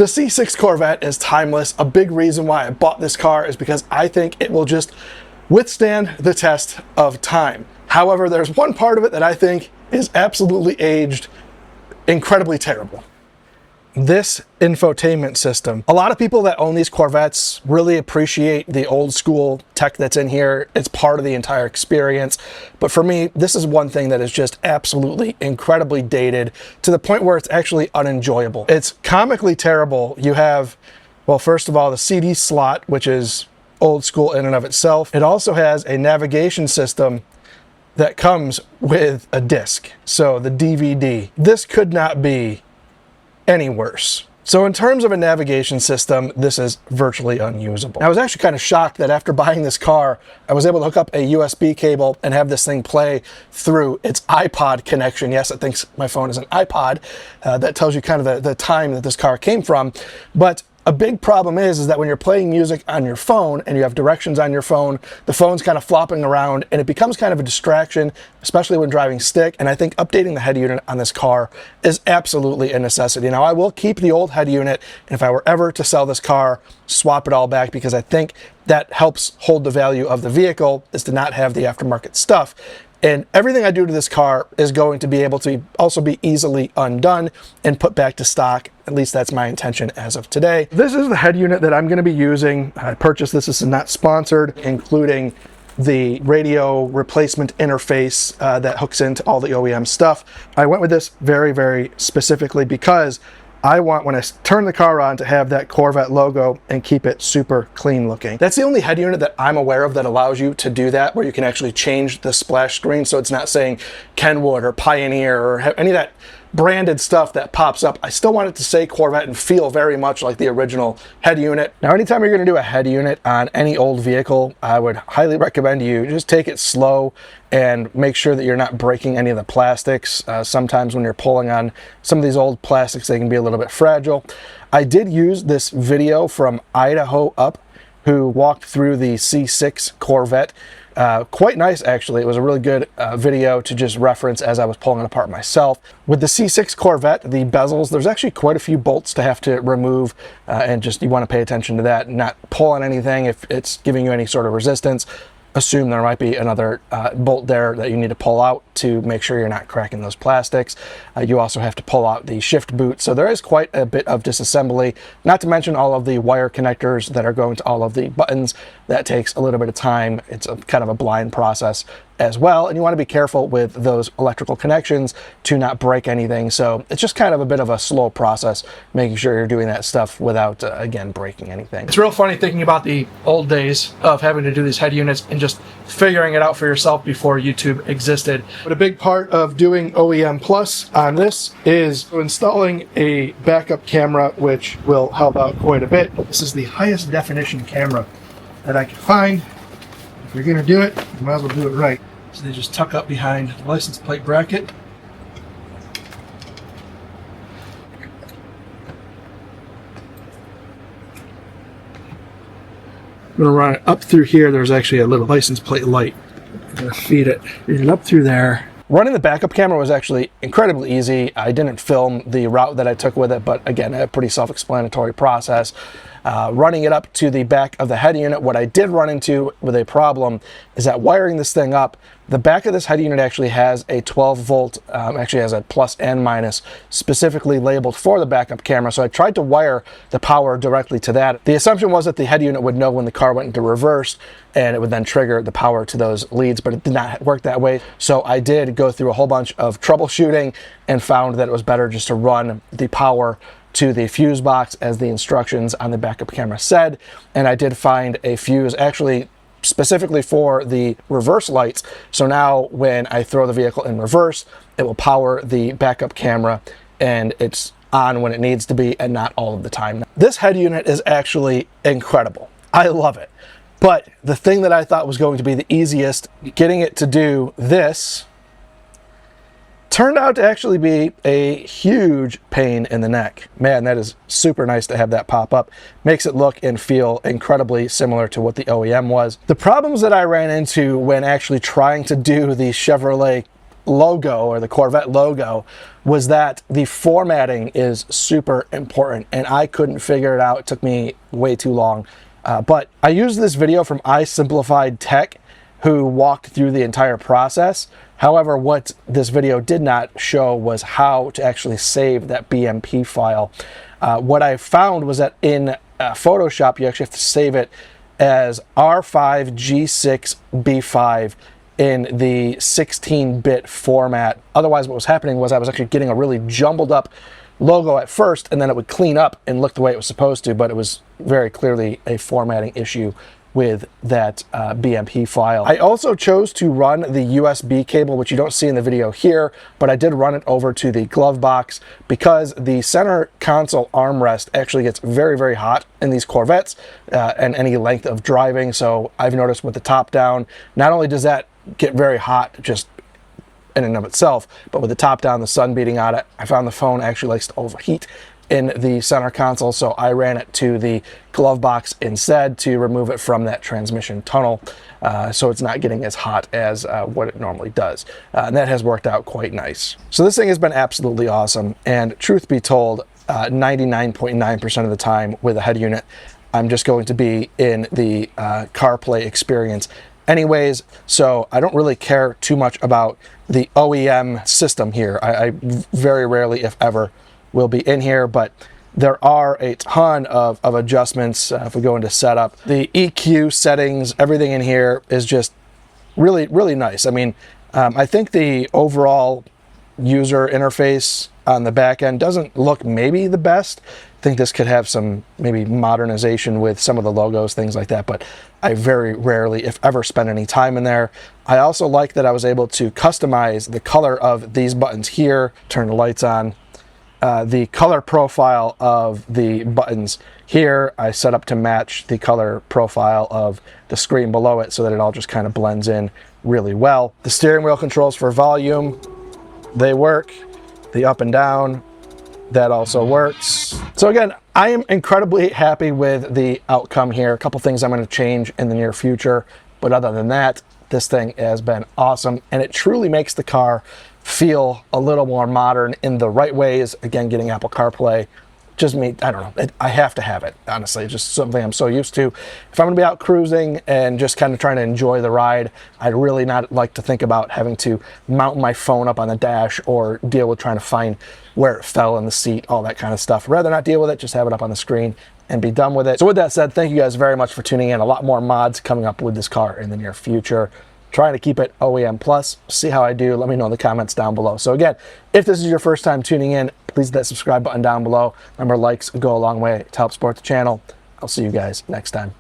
The C6 Corvette is timeless. A big reason why I bought this car is because I think it will just withstand the test of time. However, there's one part of it that I think is absolutely aged incredibly terrible. This infotainment system. A lot of people that own these Corvettes really appreciate the old school tech that's in here. It's part of the entire experience. But for me, this is one thing that is just absolutely incredibly dated to the point where it's actually unenjoyable. It's comically terrible. You have, well, first of all, the CD slot, which is old school in and of itself. It also has a navigation system that comes with a disc. So the DVD. This could not be any worse. So in terms of a navigation system, this is virtually unusable. I was actually kind of shocked that after buying this car, I was able to hook up a USB cable and have this thing play through its iPod connection. Yes, it thinks my phone is an iPod. That tells you kind of the time that this car came from. But a big problem is that when you're playing music on your phone and you have directions on your phone, the phone's kind of flopping around and it becomes kind of a distraction, especially when driving stick. And I think updating the head unit on this car is absolutely a necessity. Now, I will keep the old head unit, and if I were ever to sell this car, swap it all back, because I think that helps hold the value of the vehicle, is to not have the aftermarket stuff. And everything I do to this car is going to be able to also be easily undone and put back to stock. At least that's my intention as of today. This is the head unit that I'm going to be using. I purchased this. This is not sponsored, including the radio replacement interface that hooks into all the OEM stuff. I went with this very, very specifically because I want, when I turn the car on, to have that Corvette logo and keep it super clean looking. That's the only head unit that I'm aware of that allows you to do that, where you can actually change the splash screen so it's not saying Kenwood or Pioneer or any of that branded stuff that pops up. I still want it to say Corvette and feel very much like the original head unit. Now, anytime you're going to do a head unit on any old vehicle, I would highly recommend you just take it slow and make sure that you're not breaking any of the plastics. Sometimes when you're pulling on some of these old plastics, they can be a little bit fragile. I did use this video from Idaho Up, who walked through the C6 Corvette. Quite nice, actually. It was a really good video to just reference as I was pulling it apart myself. With the C6 Corvette, the bezels, there's actually quite a few bolts to have to remove, and just you want to pay attention to that and not pull on anything if it's giving you any sort of resistance. Assume there might be another bolt there that you need to pull out to make sure you're not cracking those plastics. You also have to pull out the shift boot. So there is quite a bit of disassembly, not to mention all of the wire connectors that are going to all of the buttons. That takes a little bit of time. It's a kind of a blind process as well, and you want to be careful with those electrical connections to not break anything. So it's just kind of a bit of a slow process, making sure you're doing that stuff without again breaking anything. It's real funny thinking about the old days of having to do these head units and just figuring it out for yourself before YouTube existed. But a big part of doing OEM Plus on this is installing a backup camera, which will help out quite a bit. This is the highest definition camera that I can find. If you're going to do it, you might as well do it right. So they just tuck up behind the license plate bracket. I'm going to run it up through here. There's actually a little license plate light. I'm going to feed it up through there. Running the backup camera was actually incredibly easy. I didn't film the route that I took with it, but again, a pretty self-explanatory process. Running it up to the back of the head unit, what I did run into with a problem is that wiring this thing up, the back of this head unit actually has a 12 volt, actually has a plus and minus specifically labeled for the backup camera. So I tried to wire the power directly to that. The assumption was that the head unit would know when the car went into reverse and it would then trigger the power to those leads, but it did not work that way. So I did go through a whole bunch of troubleshooting and found that it was better just to run the power to the fuse box as the instructions on the backup camera said. And I did find a fuse actually specifically for the reverse lights. So now when I throw the vehicle in reverse, it will power the backup camera and it's on when it needs to be and not all of the time. This head unit is actually incredible. I love it. But the thing that I thought was going to be the easiest, getting it to do this, turned out to actually be a huge pain in the neck. Man, that is super nice to have that pop up. Makes it look and feel incredibly similar to what the OEM was. The problems that I ran into when actually trying to do the Chevrolet logo, or the Corvette logo, was that the formatting is super important, and I couldn't figure it out. It took me way too long. But I used this video from iSimplified Tech, who walked through the entire process. However, what this video did not show was how to actually save that BMP file. What I found was that in Photoshop, you actually have to save it as R5G6B5 in the 16-bit format. Otherwise, what was happening was I was actually getting a really jumbled up logo at first, and then it would clean up and look the way it was supposed to, but it was very clearly a formatting issue with that BMP file. I also chose to run the USB cable, which you don't see in the video here, but I did run it over to the glove box because the center console armrest actually gets very, very hot in these Corvettes and any length of driving. So I've noticed with the top down, not only does that get very hot just in and of itself, but with the top down, the sun beating on it, I found the phone actually likes to overheat in the center console, so I ran it to the glove box instead to remove it from that transmission tunnel, so it's not getting as hot as what it normally does. And that has worked out quite nice. So this thing has been absolutely awesome, and truth be told, 99.9% of the time with a head unit, I'm just going to be in the CarPlay experience anyways, so I don't really care too much about the OEM system here. I very rarely, if ever, will be in here, but there are a ton of adjustments. If we go into setup, the EQ settings, everything in here is just really, really nice. I mean, I think the overall user interface on the back end doesn't look maybe the best. I think this could have some maybe modernization with some of the logos, things like that, but I very rarely, if ever, spend any time in there. I also like that I was able to customize the color of these buttons here, turn the lights on. The color profile of the buttons here, I set up to match the color profile of the screen below it so that it all just kind of blends in really well. The steering wheel controls for volume, they work. The up and down, that also works. So again, I am incredibly happy with the outcome here. A couple things I'm going to change in the near future, but other than that, this thing has been awesome, and it truly makes the car feel a little more modern in the right ways. Again, getting Apple CarPlay, just me, I don't know, I have to have it, honestly. It's just something I'm so used to. If I'm gonna be out cruising and just kind of trying to enjoy the ride, I'd really not like to think about having to mount my phone up on the dash or deal with trying to find where it fell in the seat, all that kind of stuff. Rather not deal with it, just have it up on the screen and be done with it. So with that said, thank you guys very much for tuning in. A lot more mods coming up with this car in the near future. Trying to keep it OEM plus. See how I do. Let me know in the comments down below. So again, if this is your first time tuning in, please hit that subscribe button down below. Remember, likes go a long way to help support the channel. I'll see you guys next time.